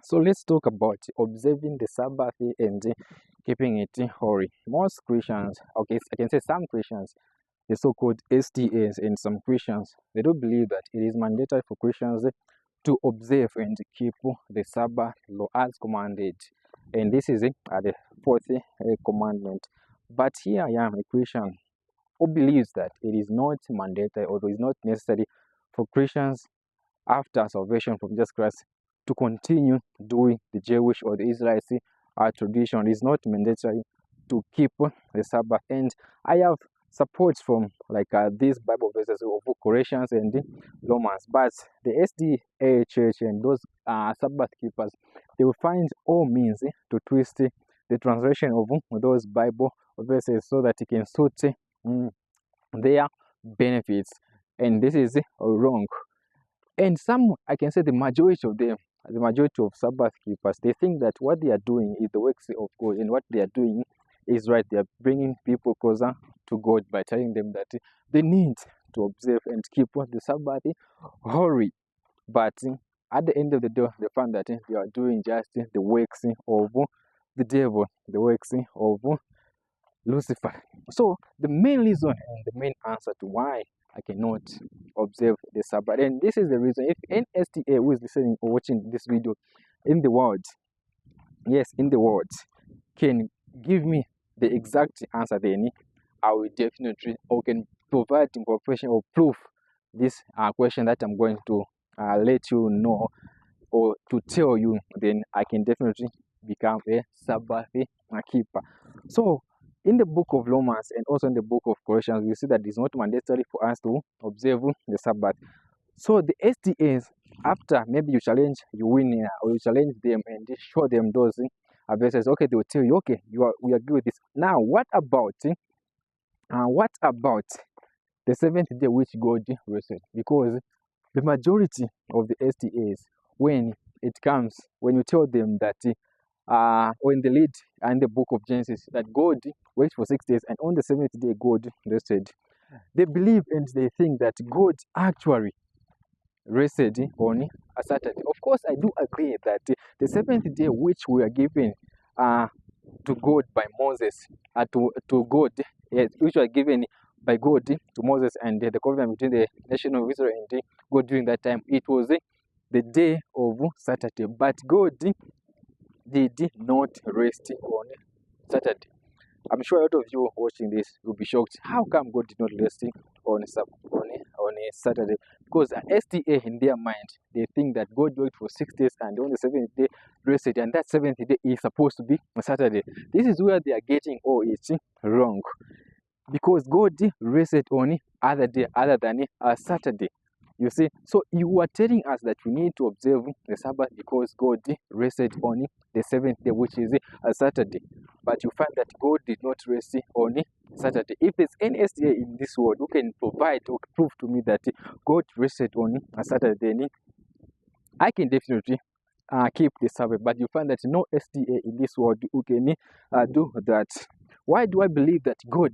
So let's talk about observing the Sabbath and keeping it holy. Most Christians, okay, I can say some Christians, the so-called STAs and some Christians, they don't believe that it is mandatory for Christians to observe and keep the Sabbath law as commanded. And this is the fourth commandment. But here I am, a Christian, who believes that it is not mandatory, or it is not necessary for Christians after salvation from Jesus Christ to continue doing the Jewish or the Israelite tradition. It is not mandatory to keep the Sabbath. And I have support from these Bible verses of Colossians and Romans. But the SDA church and those Sabbath keepers, they will find all means to twist the translation of those Bible verses so that it can suit their benefits. And this is wrong. And some, I can say the majority of them, the majority of Sabbath keepers, they think that what they are doing is the works of God, and what they are doing is right. They are bringing people closer to God by telling them that they need to observe and keep the Sabbath holy. But at the end of the day, they find that they are doing just the works of the devil, the works of Lucifer. So the main reason and the main answer to why I cannot observe the Sabbath, and this is the reason, if any STA who is listening or watching this video in the world, yes, in the world, can give me the exact answer, then I will definitely, or can provide information or proof this question that I'm going to let you know or to tell you, then I can definitely become a Sabbath keeper. So in the book of Romans and also in the book of Colossians, we see that it's not mandatory for us to observe the Sabbath. So the SDAs, after maybe you challenge, you win, or you challenge them and show them those verses, okay, they will tell you, okay, we agree with this. Now, what about the seventh day which God rested? Because the majority of the SDAs, when you tell them that when they lead in the book of Genesis that God worked for 6 days and on the seventh day God rested, they believe and they think that God actually rested on a Saturday. Of course, I do agree that the seventh day which we are given to God by Moses, to God, yes, which were given by God to Moses, and the covenant between the nation of Israel and God during that time, it was the day of Saturday. But God did not rest on Saturday. I'm sure a lot of you watching this will be shocked. How come God did not rest on a Saturday? Because an STA in their mind, they think that God worked for 6 days and on the seventh day rested, and that seventh day is supposed to be a Saturday. This is where they are getting all it wrong. Because God rested on other day other than a Saturday. You see, so you are telling us that we need to observe the Sabbath because God rested on the seventh day, which is a Saturday. But you find that God did not rest on Saturday. If there's any SDA in this world who can provide or prove to me that God rested on a Saturday, then I can definitely keep the Sabbath. But you find that no SDA in this world who can do that. Why do I believe that God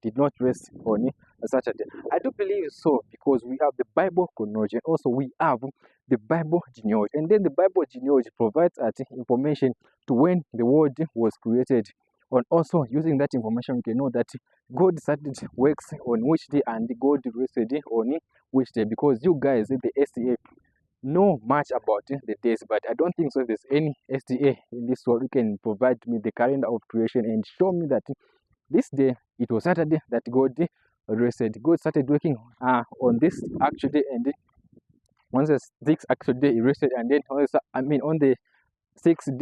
did not rest on a Saturday? I do believe so because we have the Bible chronology and also we have the Bible genealogy. And then the Bible genealogy provides us information to when the world was created. And also using that information, we can know that God started works on which day and God rested on which day, because you guys in the SDA know much about the days, but I don't think so there's any SDA in this world who can provide me the calendar of creation and show me that this day it was Saturday that God rested. God started working on this actual day, and once the sixth actual day he rested, and then on the 6th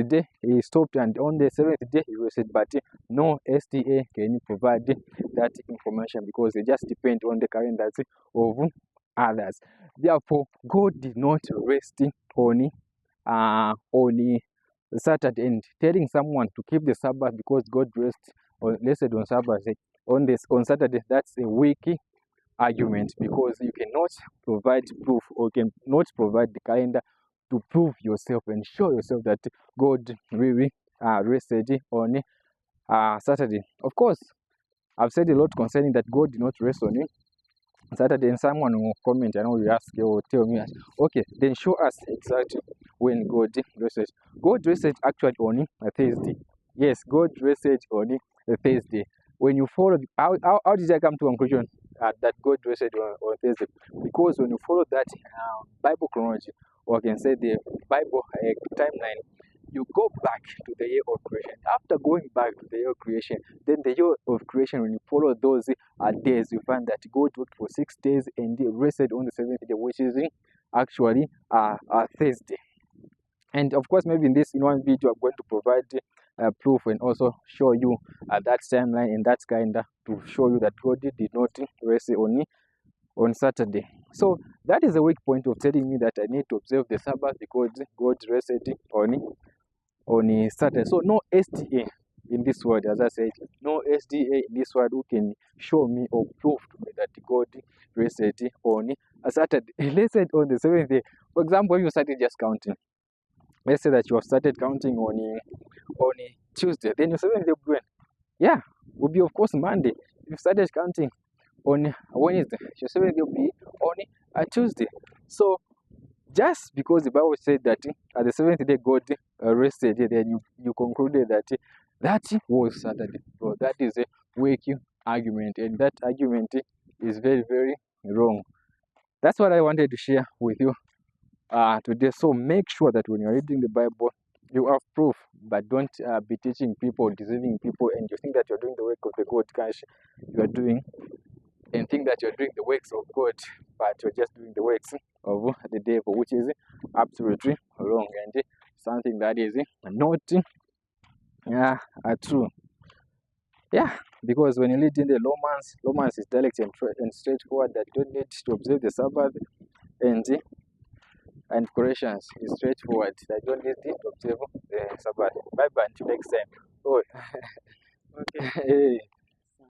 day he stopped, and on the 7th day he rested. But no SDA can provide that information because they just depend on the calendars of others. Therefore, God did not rest on Saturday, and telling someone to keep the Sabbath because God rested on Sabbath on Saturday, that's a weak argument, because you cannot provide proof or cannot provide the calendar to prove yourself and show yourself that God really rested on Saturday. Of course, I've said a lot concerning that God did not rest on Saturday, and someone will comment and will ask you or tell me, okay, then show us exactly when God rested. God rested actually on a Thursday. Yes, God rested on a Thursday. When you follow, how did I come to a conclusion that God rested on Thursday? Because when you follow that Bible chronology, or I can say the Bible timeline, you go back to the year of creation. After going back to the year of creation, then the year of creation, when you follow those days, you find that God worked for 6 days and he rested on the seventh day, which is actually Thursday. And of course, maybe in one video, I'm going to provide proof and also show you that timeline and that kind to show you that God did not rest on Saturday. So that is a weak point of telling me that I need to observe the Sabbath because God rested on Saturday. So no SDA in this world, as I said, no SDA in this world who can show me or prove to me that God rested on a Saturday. Rested on the seventh day. For example, if you started just counting, let's say that you have started counting on Tuesday, then your seventh day will be when? Yeah, will be of course Monday. If you started counting on Wednesday, your seventh day will be on a Tuesday. So just because the Bible said that at the seventh day God rested, then you concluded that that was Saturday. Bro, that is a weak argument, and that argument is very, very wrong. That's what I wanted to share with you today. So make sure that when you're reading the Bible, you have proof, but don't be teaching people, deceiving people, and you think that you're doing the work of the God cash you are doing, and think that you're doing the works of God, but you're just doing the works of the devil, which is absolutely wrong and something that is not true. Yeah, because when you read in the Romans is direct and straightforward that you don't need to observe the Sabbath, and Colossians is straightforward that you don't need to observe the Sabbath. Bye bye until next time. Oh, okay.